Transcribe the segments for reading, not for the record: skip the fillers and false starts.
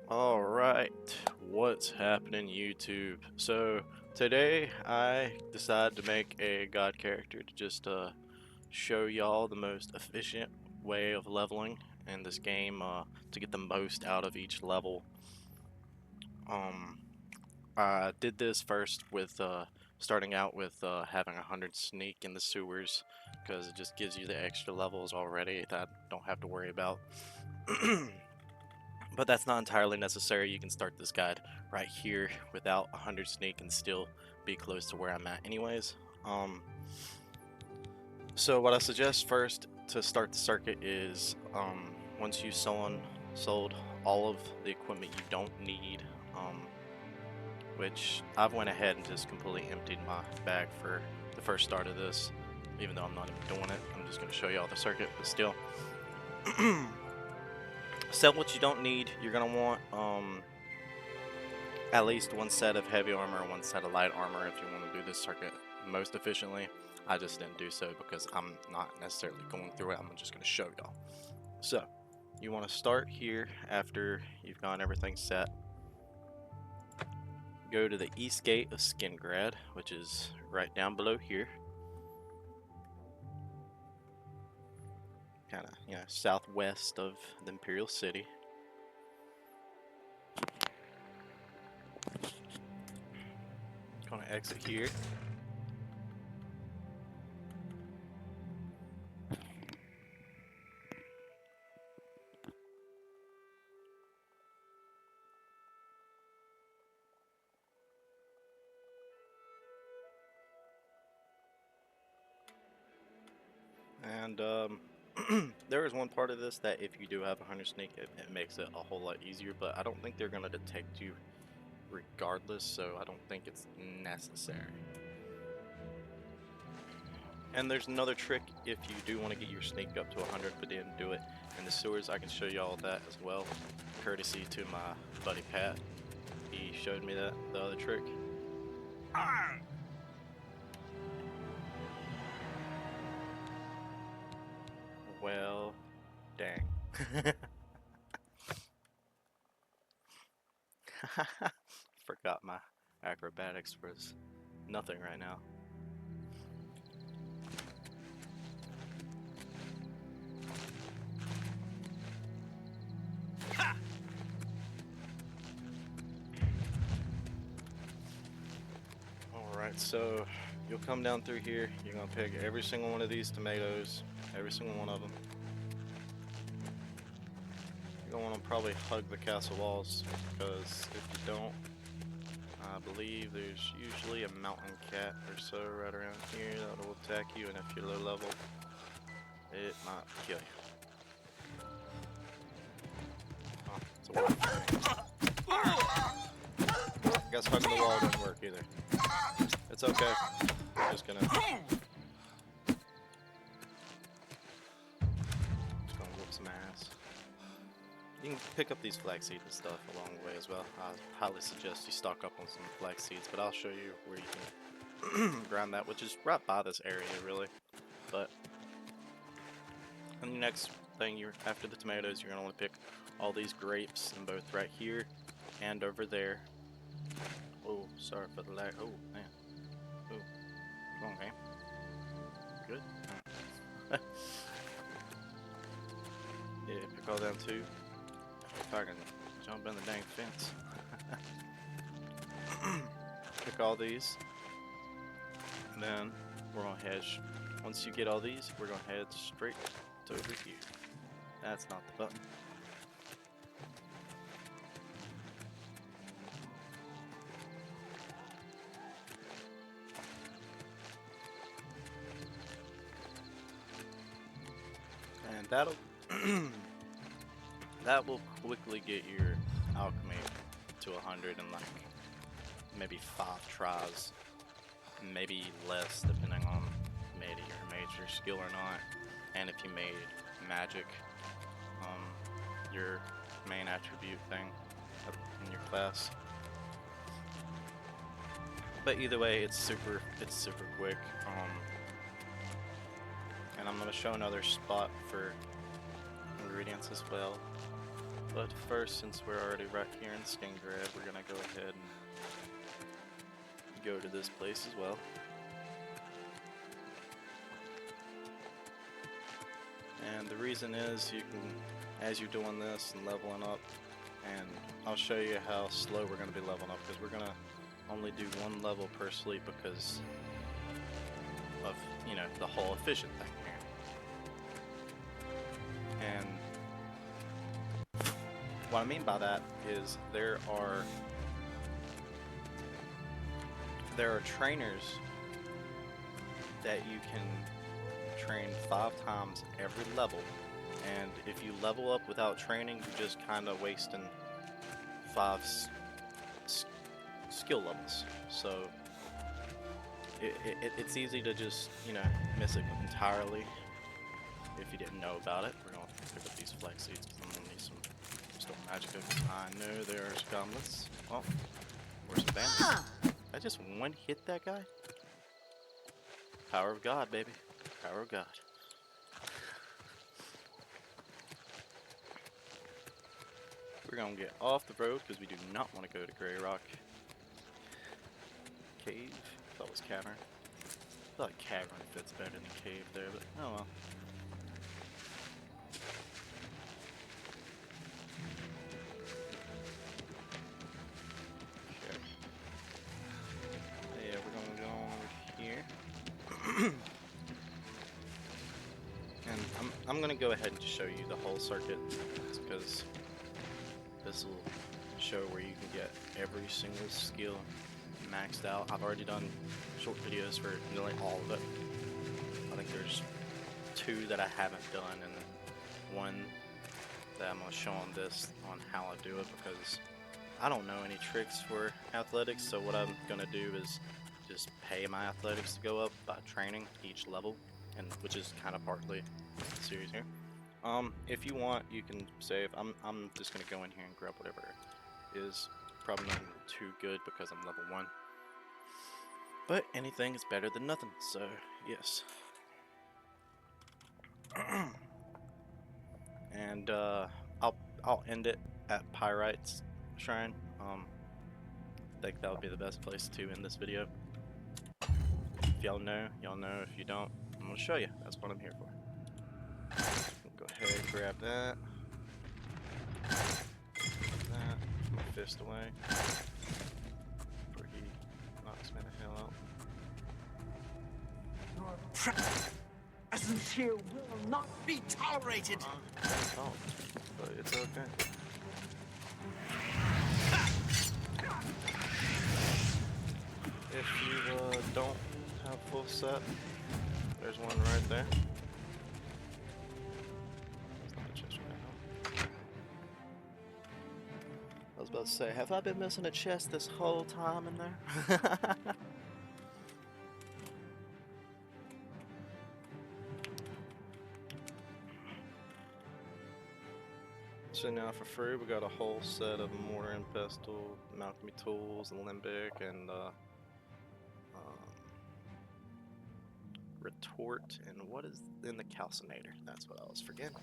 Alright, what's happening YouTube? So today I decided to make a god character to just show y'all the most efficient way of leveling in this game to get the most out of each level. I did this first with starting out with having 100 sneak in the sewers because it just gives you the extra levels already that I don't have to worry about. But that's not entirely necessary. You can start this guide right here without 100 sneak and still be close to where I'm at anyways. So what I suggest first to start the circuit is once you've sold all of the equipment you don't need, which I've went ahead and just completely emptied my bag for the first start of this, even though I'm not even doing it. I'm just going to show you all the circuit, but still. Sell what you don't need. You're going to want at least one set of heavy armor, one set of light armor if you want to do this circuit most efficiently. I just didn't do so because I'm not necessarily going through it. I'm just going to show y'all. So, you want to start here after you've got everything set. Go to the east gate of Skingrad, which is right down below here. Kind of, southwest of the Imperial City. Gonna exit here. And there is one part of this that if you do have a 100 sneak, it makes it a whole lot easier, but I don't think they're gonna detect you regardless, so I don't think it's necessary. And there's another trick if you do want to get your sneak up to 100 but didn't do it in the sewers. I can show you all that as well, courtesy to my buddy Pat. He showed me that, the other trick. Well, dang. Forgot my acrobatics was nothing right now. Alright, so you'll come down through here. You're going to pick every single one of these tomatoes, every single one of them. You're going to want to probably hug the castle walls, because if you don't, I believe there's usually a mountain cat or so right around here that will attack you, and if you're low level, it might kill you. Oh, it's a wolf. I guess hugging the wall didn't work either. It's okay. I'm just gonna whoop some ass. You can pick up these flax seeds and stuff along the way as well. I highly suggest you stock up on some flax seeds, but I'll show you where you can grind that, which is right by this area, really. But and the next thing, after the tomatoes, you're gonna want to pick all these grapes, and both right here and over there. Oh, sorry for the lag. Oh man. Oh, come on, man. Good. Yeah, pick all them too. If I can jump in the dang fence. Pick all these. And then we're gonna head, once you get all these, we're gonna head straight to over here. That's not the button. And that'll that will quickly get your alchemy to 100 in like maybe 5 tries, maybe less depending on maybe your major skill or not, and if you made magic your main attribute thing in your class. But either way, it's super quick. And I'm gonna show another spot for ingredients as well. But first, since we're already right here in Skingrad, we're gonna go ahead and go to this place as well. And the reason is you can, as you're doing this and leveling up, and I'll show you how slow we're going to be leveling up, because we're going to only do one level per sleep because of, you know, the whole efficient thing here. And what I mean by that is there are trainers that you can train 5 times every level, and if you level up without training, you're just kind of wasting 5 skill levels. So it's easy to just, you know, miss it entirely if you didn't know about it. We're gonna pick up these flex seeds because I'm gonna need some storm magic, because I know there's goblins. Oh, where's the bandits? I just one hit that guy. Power of God, baby. Power of God. We're gonna get off the road because we do not want to go to Grey Rock Cave. That was cavern. I feel like cavern fits better than cave there, but oh well. Okay. Yeah, we're gonna go over here. And I'm gonna go ahead and show you the whole circuit, because this will show where you can get every single skill maxed out. I've already done short videos for nearly all of it. I think there's 2 that I haven't done, and 1 that I'm gonna show on this on how I do it, because I don't know any tricks for athletics. So what I'm gonna do is just pay my athletics to go up by training each level, and which is kind of partly the series here. If you want, you can save. I'm just gonna go in here and grab whatever is. Probably nothing too good because I'm level 1. But anything is better than nothing, so yes. And I'll end it at Pyrite's Shrine. I think that would be the best place to end this video. If y'all know, y'all know. If you don't, I'm gonna show you. That's what I'm here for. Go ahead, grab that. That. Put my fist away before he knocks me the hell out. Your presence here will not be tolerated. Oh, but it's okay. If you don't have full set, there's one right there. That's not a chest right now. I was about to say, have I been missing a chest this whole time in there? So now for free, we got a whole set of mortar and pestle, alchemy tools, and limbic, and retort, and what is in the calcinator? That's what I was forgetting.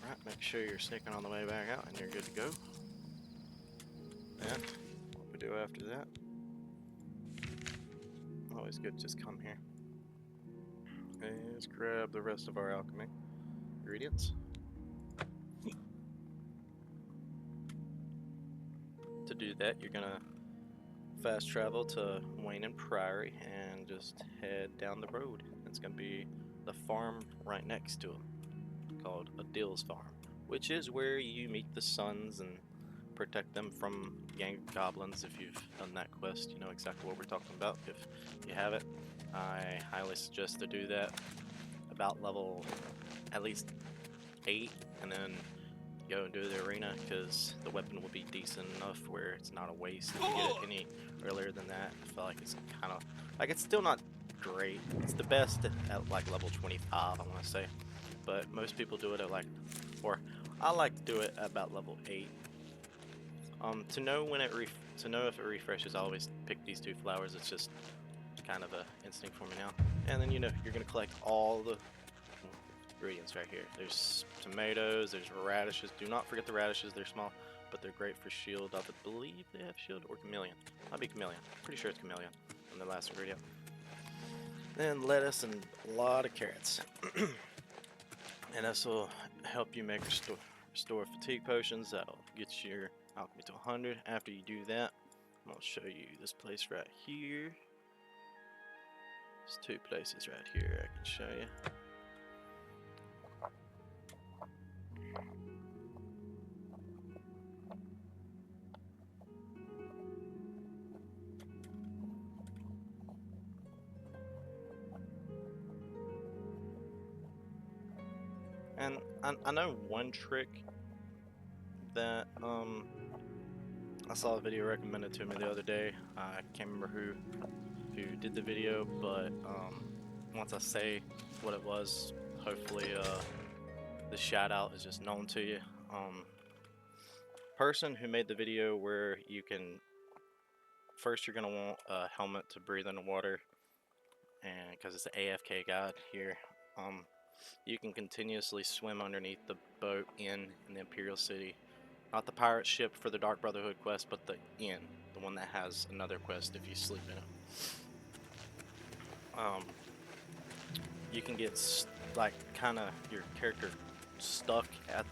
Right, make sure you're sneaking on the way back out, and you're good to go. And what we do after that? Always good to just come here. And let's grab the rest of our alchemy ingredients. To do that, you're gonna fast travel to Wayne and Priory and just head down the road. It's gonna be the farm right next to them, called Adil's Farm, which is where you meet the sons and protect them from gang of goblins. If you've done that quest, you know exactly what we're talking about. If you haven't, I highly suggest to do that about level at least 8, and then go and do the arena, because the weapon will be decent enough where it's not a waste if you get it any earlier than that. I feel like it's kind of like, it's still not great. It's the best at like level 25, I want to say, but most people do it at like, or I like to do it at about level 8. To know when it to know if it refreshes, I always pick these 2 flowers. It's just kind of a instinct for me now. And then, you know, you're gonna collect all the ingredients right here. There's tomatoes, there's radishes. Do not forget the radishes, they're small, but they're great for shield. I believe they have shield or chameleon. Might be chameleon. Pretty sure it's chameleon on the last ingredient. Then lettuce and a lot of carrots. And this will help you make restore fatigue potions. That'll get your alchemy to 100. After you do that, I'm gonna show you this place right here. There's 2 places right here I can show you. And I know one trick that I saw a video recommended to me the other day. I can't remember who did the video, but once I say what it was, hopefully the shout out is just known to you. Person who made the video where you can first you're gonna want a helmet to breathe in the water, and because it's the AFK guide here. You can continuously swim underneath the boat in the Imperial City. Not the pirate ship for the Dark Brotherhood quest, but the inn. The one that has another quest if you sleep in it. You can get, like, kind of your character stuck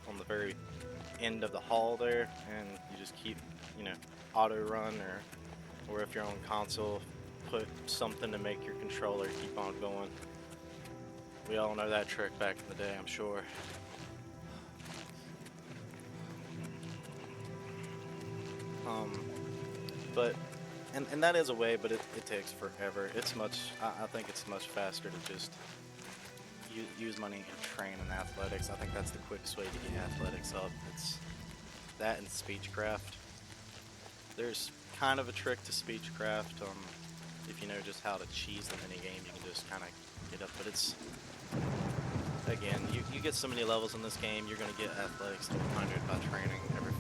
on the very end of the hall there, and you just keep, you know, auto run, or if you're on console, put something to make your controller keep on going. We all know that trick back in the day, I'm sure. But that is a way, but it takes forever. It's much, I think it's much faster to just use money and train in athletics. I think that's the quickest way to get athletics up. It's that and speechcraft. There's kind of a trick to speechcraft. If you know just how to cheese the minigame, you can just kind of get up, but it's, again, you get so many levels in this game, you're going to get athletics to 100 by training every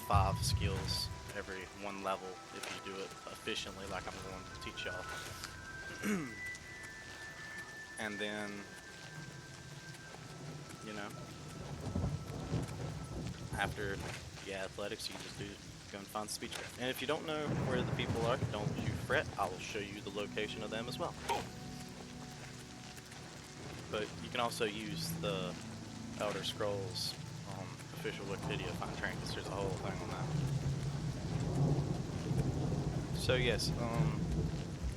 five skills every 1 level if you do it efficiently like I'm going to teach y'all. And then, you know, after athletics, you just go and find speechcraft. And if you don't know where the people are, don't you fret, I will show you the location of them as well. But you can also use the Elder Scrolls official Wikipedia to find train, because there's a whole thing on that. So yes,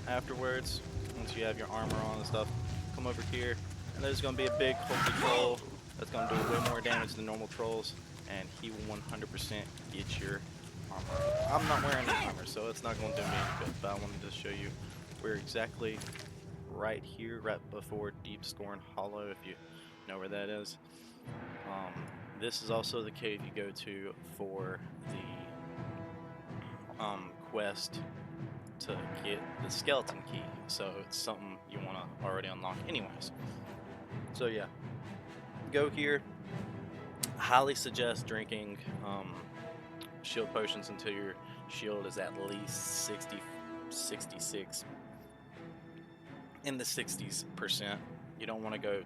afterwards, once you have your armor on and stuff, come over here, and there's going to be a big hulky troll that's going to do way more damage than normal trolls, and he will 100% get your armor. I'm not wearing any armor, so it's not going to do me any good, but I wanted to show you where exactly right here, right before Deep Scorn Hollow, if you know where that is. This is also the cave you go to for the quest to get the skeleton key, so it's something you want to already unlock anyways. So yeah, go here. Highly suggest drinking shield potions until your shield is at least 66 in the 60s%. You don't want to go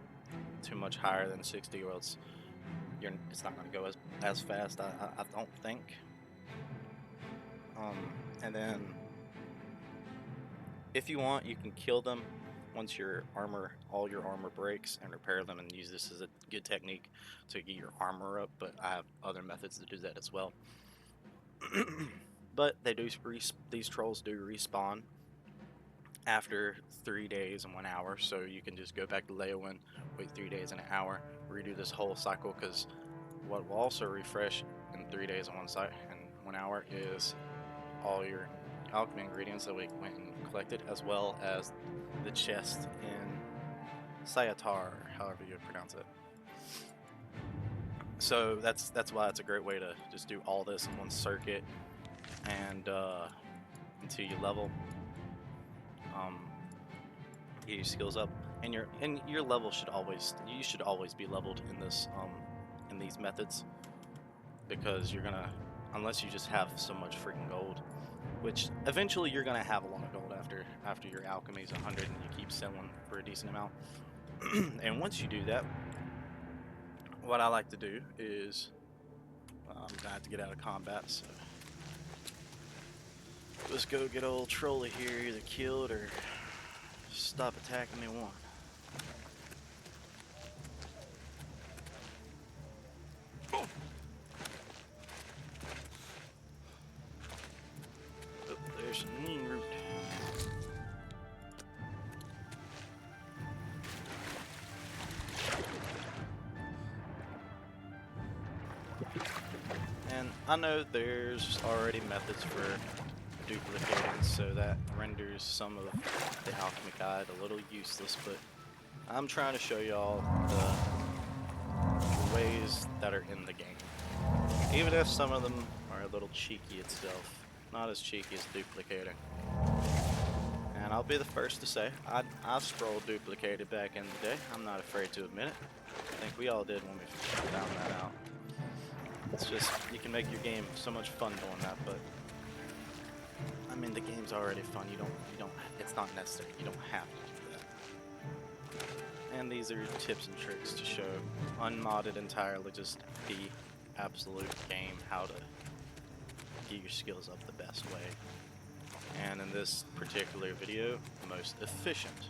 too much higher than 60, or else it's not going to go as fast, I don't think. And then if you want, you can kill them once all your armor breaks, and repair them, and use this as a good technique to get your armor up, but I have other methods to do that as well. But these trolls do respawn after 3 days and 1 hour, so you can just go back to Leowen, wait 3 days and an hour, redo this whole cycle, because what will also refresh in 3 days and 1 hour is all your alchemy ingredients that we went and collected, as well as the chest in Sayatar, however you pronounce it. So that's why it's a great way to just do all this in one circuit, and until you level, get your skills up, and your level should always be leveled in this in these methods, because you're gonna, unless you just have so much freaking gold, which eventually you're gonna have a lot of gold after your alchemy is 100 and you keep selling for a decent amount. And once you do that, what I like to do is I'm gonna have to get out of combat, so let's go get old Trolley here either killed or stop attacking me one. Oh, there's a mean root. And I know there's already methods for duplicating, so that renders some of the alchemy guide a little useless, but I'm trying to show y'all the ways that are in the game. Even if some of them are a little cheeky itself, not as cheeky as duplicating. And I'll be the first to say, I scroll duplicated back in the day. I'm not afraid to admit it. I think we all did when we found that out. It's just, you can make your game so much fun doing that, but I mean, the game's already fun. You don't, it's not necessary. You don't have to do that. And these are tips and tricks to show, unmodded entirely, just the absolute game, how to get your skills up the best way. And in this particular video, the most efficient.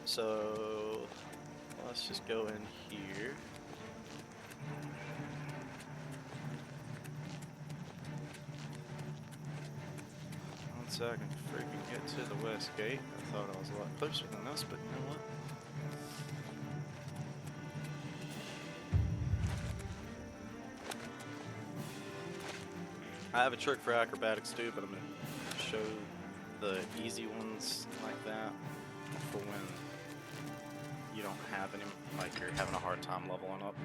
So let's just go in here. Once I can freaking get to the west gate. I thought I was a lot closer than this, but you know what? I have a trick for acrobatics too, but I'm going to show the easy ones like that for when you don't have any, like you're having a hard time leveling up.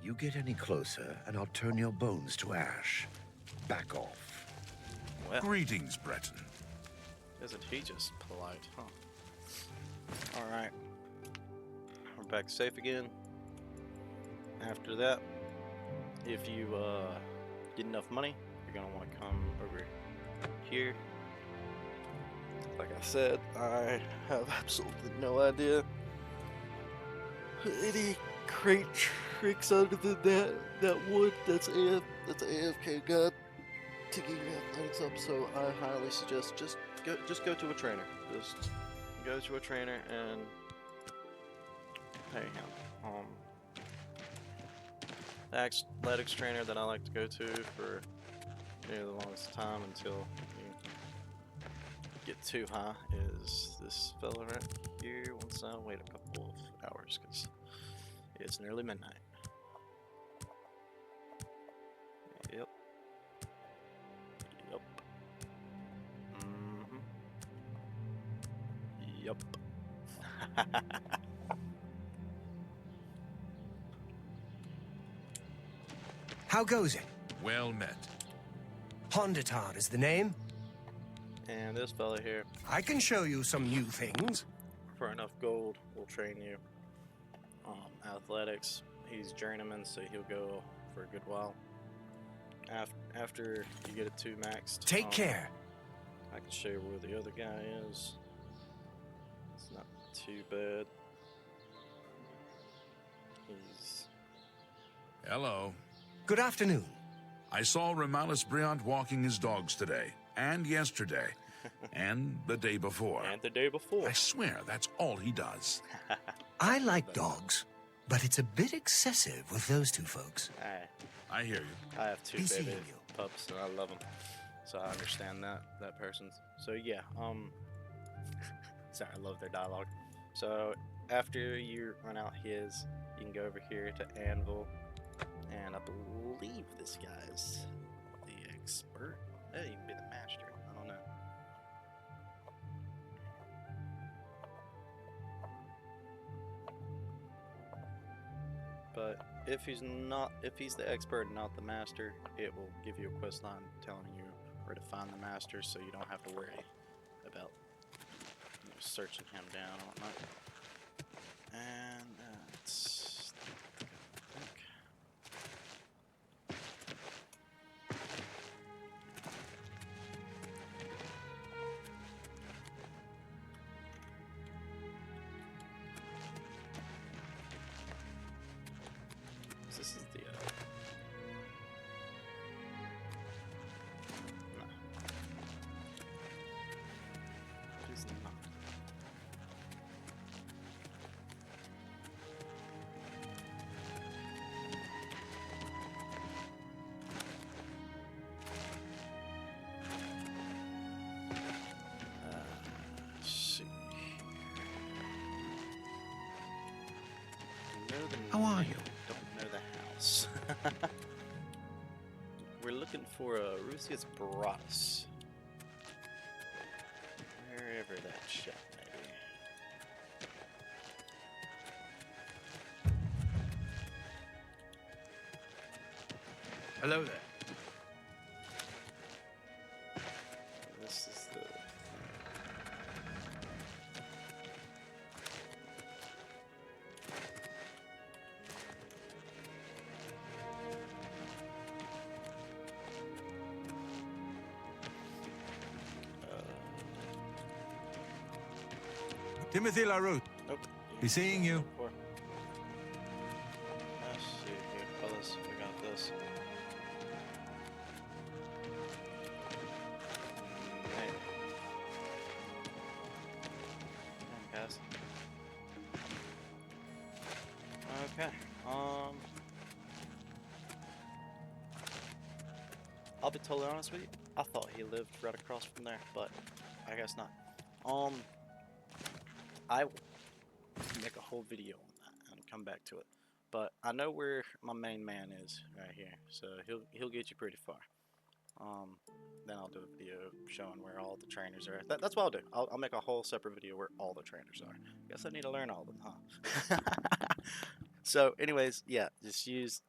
You get any closer, and I'll turn your bones to ash. Back off. Well, Greetings, Breton. isn't he just polite, huh? Alright. We're back safe again. After that, if you get enough money, you're going to want to come over here. Like I said, I have absolutely no idea any great tricks other than that wood that's AFK god to get your athletics up, so I highly suggest just go to a trainer. Just go to a trainer and pay him. The athletics trainer that I like to go to for the longest time until you get too high is this fella right here. Once I wait a couple of hours because it's nearly midnight. Yep. Yep. Yep. How goes it? Well met. Hondatar is the name. And this fella here, I can show you some new things. for enough gold, will train you. Athletics, he's journeyman, so he'll go for a good while. After you get it 2 maxed, Take care. I can show you where the other guy is. It's not too bad. He's... Hello. Good afternoon. I saw Remalis Briant walking his dogs today, and yesterday, and the day before. And the day before. I swear that's all he does. I like dogs, but it's a bit excessive with those two folks. I hear you. I have 2 Be baby seeing you. pups, and I love them. So I understand that person's. So yeah, sorry, I love their dialogue. So after you run out his, you can go over here to Anvil, and I believe this guy's the expert. Yeah, you can be the master. I don't know. But if he's the expert and not the master, it will give you a quest line telling you where to find the master, so you don't have to worry about searching him down and whatnot. And that's... I think. This is the... no. It is not. Let's see here. Know the How are name, you? Don't know the house. We're looking for a Rusius Baratus. Wherever that shit may be. Hello there. This is the... Timothy LaRue. Nope. Be seeing you. Let's see here, fellas. We got this. Hey. Come on, guys. Okay. I'll be totally honest with you. I thought he lived right across from there, but I guess not. I will make a whole video on that and come back to it. But I know where my main man is right here, so he'll get you pretty far. Then I'll do a video showing where all the trainers are. That's what I'll do. I'll make a whole separate video where all the trainers are. Guess I need to learn all of them, huh? So, anyways, yeah, just use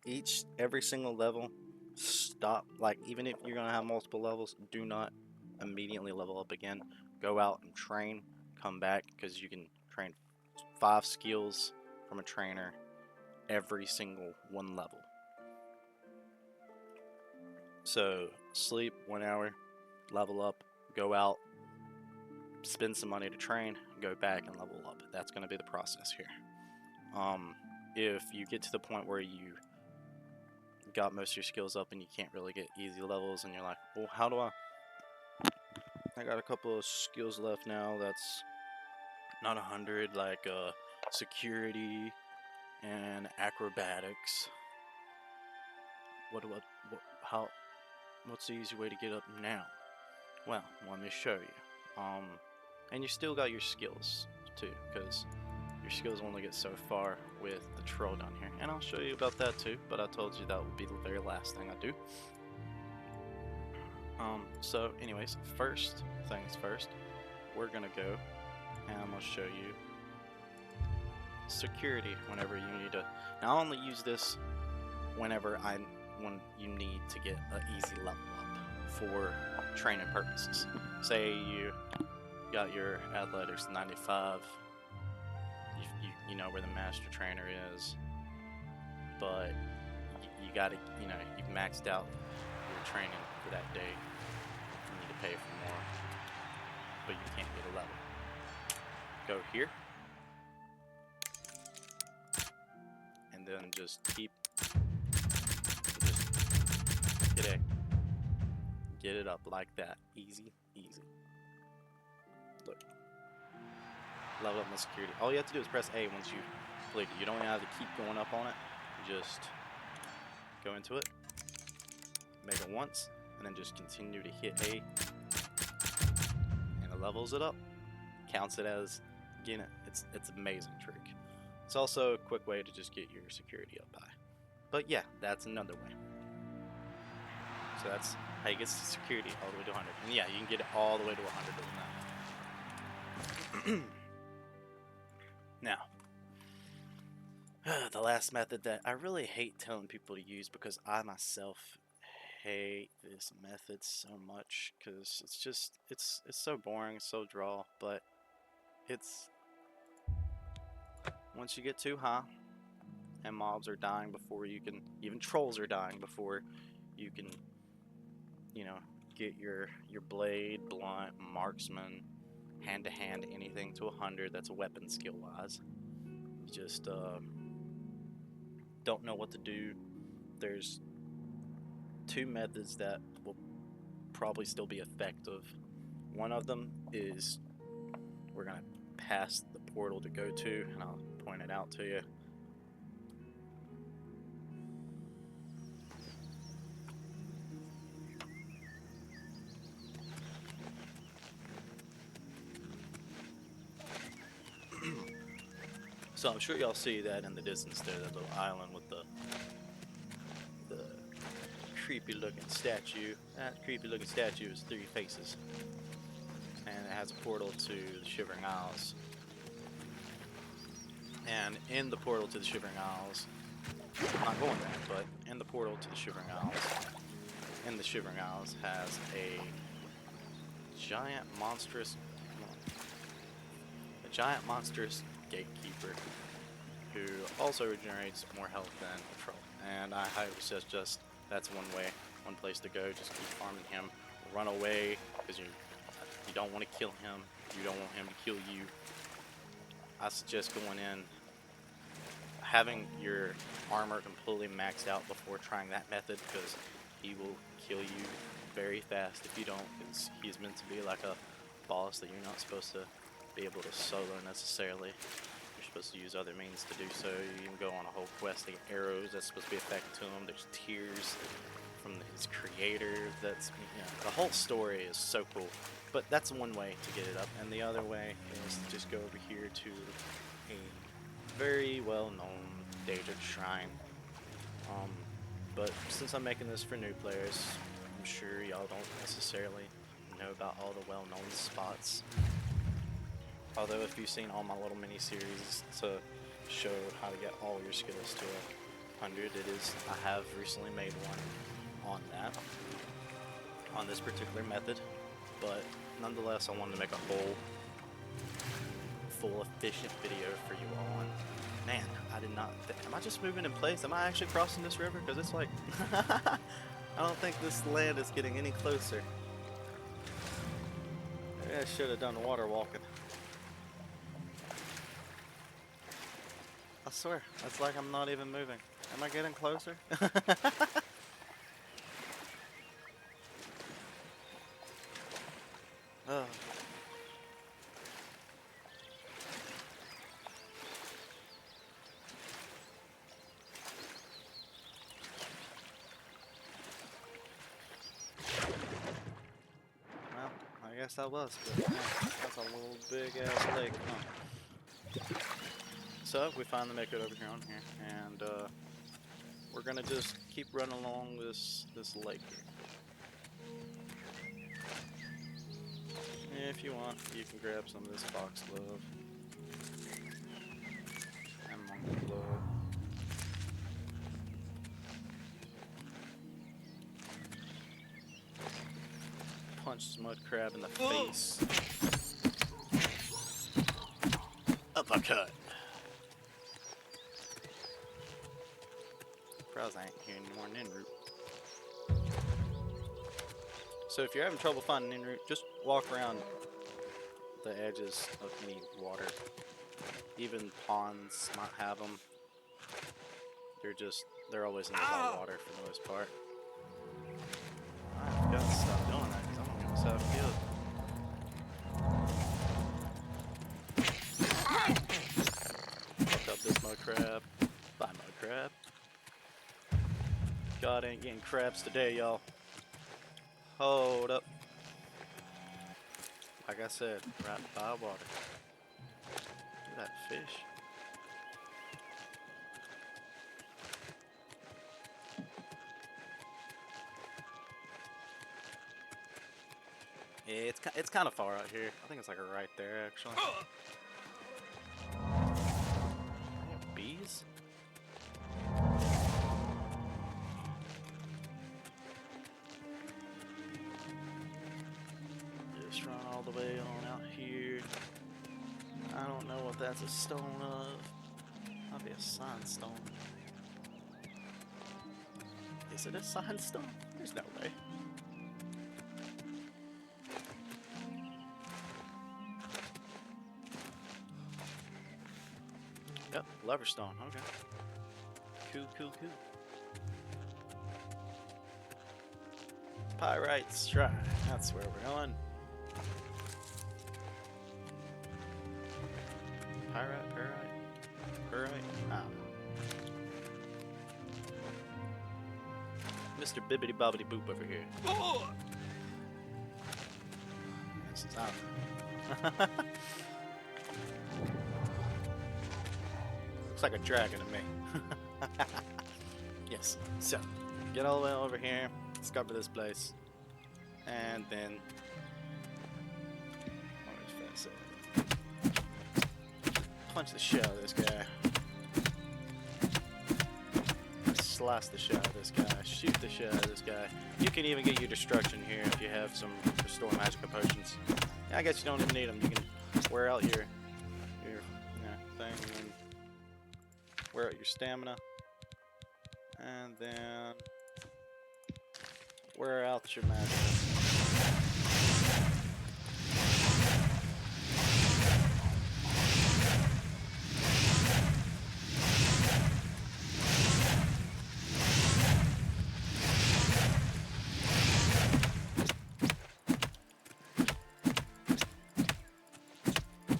every single level. Stop, like, even if you're gonna have multiple levels, do not immediately level up again. Go out and train. Come back, because you can train 5 skills from a trainer every single one level. So sleep 1 hour, level up, go out, spend some money to train, go back and level up. That's going to be the process here. If you get to the point where you got most of your skills up and you can't really get easy levels and you're like, well, how do I got a couple of skills left now that's not 100, like security and acrobatics. What's the easy way to get up now? Well, let me show you. And you still got your skills too, because your skills only get so far with the troll down here. And I'll show you about that too, but I told you that would be the very last thing I do. So anyways, first things first, we're gonna go and I'm gonna show you security whenever you need to. Now I only use this when you need to get an easy level up for training purposes. Say you got your athletics 95, you know where the master trainer is, but you gotta, you've maxed out your training for that day. You need to pay for more, but you can't get a level. Go here, and then just get it up like that. Easy, easy. Look. Level up my security. All you have to do is press A once you complete it. You don't have to keep going up on it. You just go into it, make it once, and then just continue to hit A, and it levels it up. Counts it as getting it. It's an amazing trick. It's also a quick way to just get your security up high. But yeah, that's another way. So that's how you get security all the way to 100. And yeah, you can get it all the way to 100 with that. Now, the last method that I really hate telling people to use, because I myself hate this method so much, because it's so boring, so draw, but it's once you get too high and mobs are dying before you can, even trolls are dying before you can, you know, get your blade, blunt, marksman, hand to hand, anything to 100 that's a weapon skill wise. You just don't know what to do. There's two methods that will probably still be effective. One of them is we're gonna pass the portal to go to, and I'll point it out to you. So I'm sure y'all see that in the distance there, that little island with the creepy looking statue. That creepy looking statue is 3 faces. And it has a portal to the Shivering Isles. And in the portal to the Shivering Isles, I'm not going there, but in the portal to the Shivering Isles, in the Shivering Isles has a giant monstrous gatekeeper who also regenerates more health than a troll. And I highly suggest that's one place to go. Just keep farming him. Run away, because you don't want to kill him. You don't want him to kill you. I suggest going in, having your armor completely maxed out before trying that method, because he will kill you very fast if you don't. Because he's meant to be like a boss that you're not supposed to be able to solo necessarily. You're supposed to use other means to do so. You can go on a whole quest to get arrows that's supposed to be effective to him. There's tears from his creator. That's, you know, the whole story is so cool. But that's one way to get it up, and the other way is to just go over here to a very well-known Daedric shrine. But since I'm making this for new players, I'm sure y'all don't necessarily know about all the well-known spots. Although if you've seen all my little mini-series to show how to get all your skills to 100, I have recently made one on that, on this particular method. But nonetheless, I wanted to make a whole full efficient video for you all. And man, I did not think, am I just moving in place? Am I actually crossing this river? Because it's like, I don't think this land is getting any closer. Maybe I should have done water walking. I swear, it's like I'm not even moving. Am I getting closer? Oh. Well, I guess I was, but man, that's a little big ass lake, huh? So we finally make it over here on here, and we're gonna just keep running along this lake here. If you want, you can grab some of this foxglove and monkey glove. Punch this mud crab in the face. Uppercut. Surprised I ain't hearing any more Ninroot. So if you're having trouble finding Ninroot, just walk around the edges of any water. Even ponds might have them. They're always in the hot water for the most part. I've got to stop doing that because I'm gonna get myself killed. Fuck up this mud crab. Bye, mud crab. God ain't getting crabs today, y'all. Hold up. Like I said, right by water. Look at that fish. Yeah, it's kind of far out here. I think it's like right there, actually. Bees? Just run all the way on out here. that's a stone of. Might be a sandstone. Is it a sandstone? There's no way. Yep, Leverstone. Okay. Cool, cool, cool. Pyrite's Shrine. That's where we're going. Pyrite. I don't know. Mr. Bibbidi Bobbidi Boop over here. Oh! This is out. Looks like a dragon to me. Yes. So, get all the way over here, discover this place, and then. Punch the shit out of this guy. Slice the shit out of this guy. Shoot the shit out of this guy. You can even get your destruction here if you have some restore magical potions. Yeah, I guess you don't even need them. You can wear out your thing and then wear out your stamina. And then wear out your magic.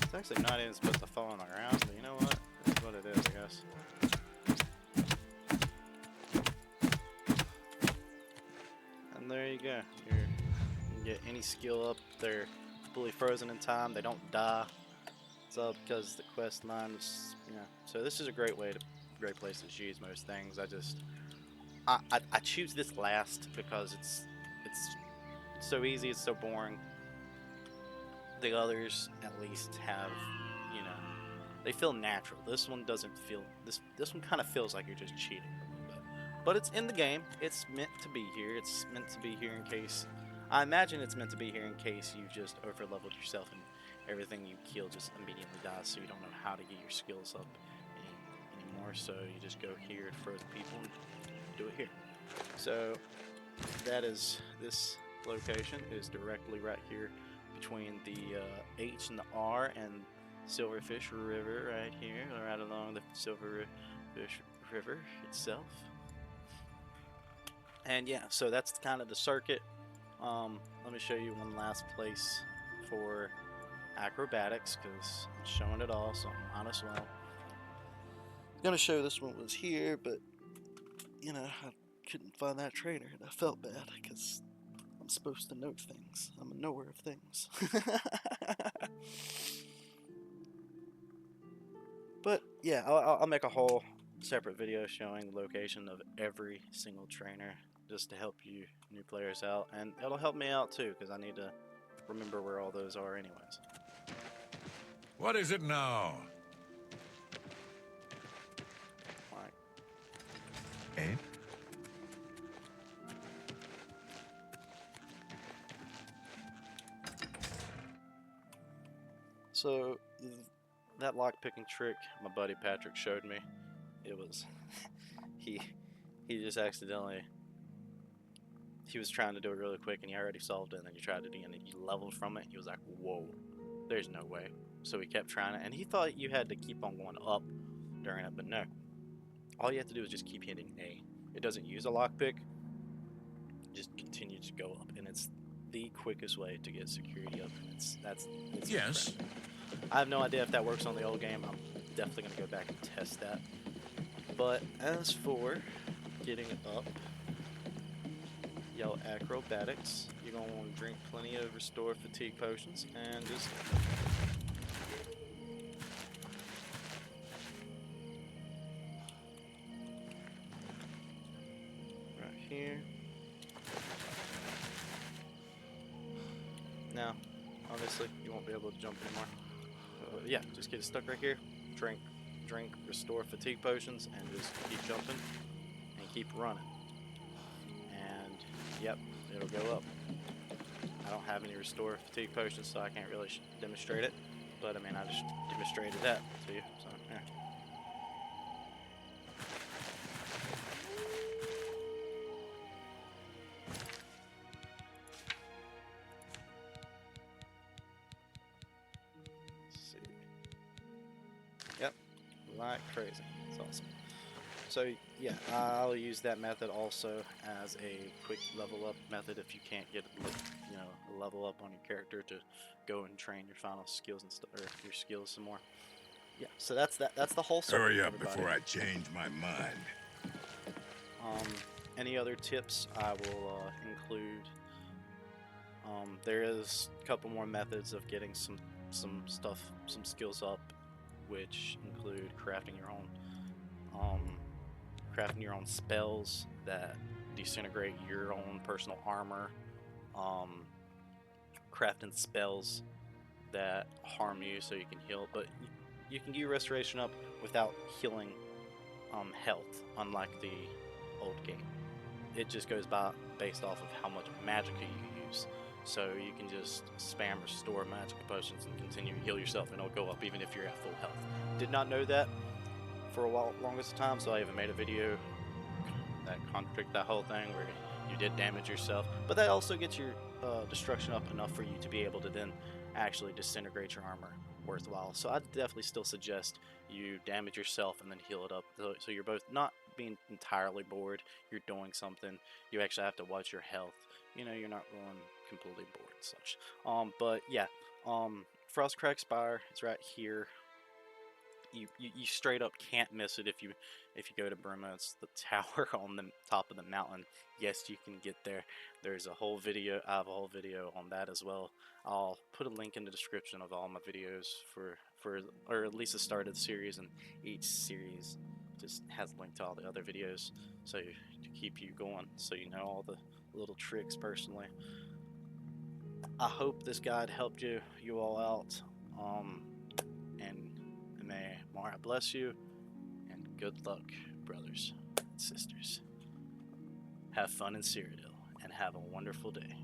It's actually not even supposed to fall on the ground, but you know what? That's what it is, I guess. And there you go. You can get any skill up. They're fully frozen in time. They don't die. It's all because the quest line was, So this is a great place to choose most things. I choose this last because it's so easy. It's so boring. The others at least have, they feel natural. This one doesn't feel. This one kind of feels like you're just cheating a little bit. But it's in the game. It's meant to be here. It's meant to be here in case. I imagine it's meant to be here in case you just over-leveled yourself and everything you kill just immediately dies, so you don't know how to get your skills up anymore. So you just go here to frozen people and do it here. So that is this location is directly right here between the H and the R and Silverfish River right here, right along the Silverfish River itself. And yeah, so that's kind of the circuit. Let me show you one last place for acrobatics because I'm showing it all, so I might as well. I'm gonna show this one was here, but I couldn't find that trainer and I felt bad because I'm supposed to know things. I'm a knower of things. But yeah, I'll make a whole separate video showing the location of every single trainer just to help you new players out, and it'll help me out too because I need to remember where all those are anyways. What is it now? Alright. Eh? So that lock-picking trick my buddy Patrick showed me, it was he just accidentally, he was trying to do it really quick and he already solved it, and then he tried it again and he leveled from it. He was like, whoa, there's no way. So he kept trying it and he thought you had to keep on going up during it, but no, all you have to do is just keep hitting A. It doesn't use a lockpick, just continue to go up, and it's the quickest way to get security up. It's Yes. incredible. I have no idea if that works on the old game. I'm definitely going to go back and test that. But as for getting up, y'all acrobatics, you're going to want to drink plenty of restore fatigue potions and just right here. Now, obviously, you won't be able to jump anymore. Yeah, just get stuck right here. Drink restore fatigue potions, and just keep jumping and keep running. And yep, it'll go up. I don't have any restore fatigue potions, so I can't really demonstrate it. But I mean, I just demonstrated that to you. So yeah. Let's see. Yep, like crazy. It's awesome. So yeah, I'll use that method also as a quick level up method if you can't get a level up on your character to go and train your final skills and or your skills some more. Yeah, so that's that. That's the whole circle. Hurry up everybody. before I change my mind. Any other tips I will include. There is a couple more methods of getting some skills up, which include crafting your own spells that disintegrate your own personal armor, crafting spells that harm you so you can heal, but you can get your restoration up without healing health, unlike the old game. It just goes based off of how much magicka you use. So you can just spam restore magic potions and continue to heal yourself, and it'll go up even if you're at full health. Did not know that for a while, longest time, so I even made a video that contradicted that whole thing where you did damage yourself. But that also gets your destruction up enough for you to be able to then actually disintegrate your armor worthwhile. So I definitely still suggest you damage yourself and then heal it up, so you're both not being entirely bored, you're doing something, you actually have to watch your health, you're not going completely bored and such. But yeah, Frostcrack Spire is right here. You straight up can't miss it if you go to Bruma. It's the tower on the top of the mountain. Yes, you can get there. There's a whole video. I have a whole video on that as well. I'll put a link in the description of all my videos or at least the start of the series, and each series just has a link to all the other videos, so to keep you going, so you know all the little tricks personally. I hope this guide helped you all out. And may Mara bless you, and good luck, brothers and sisters. Have fun in Cyrodiil, and have a wonderful day.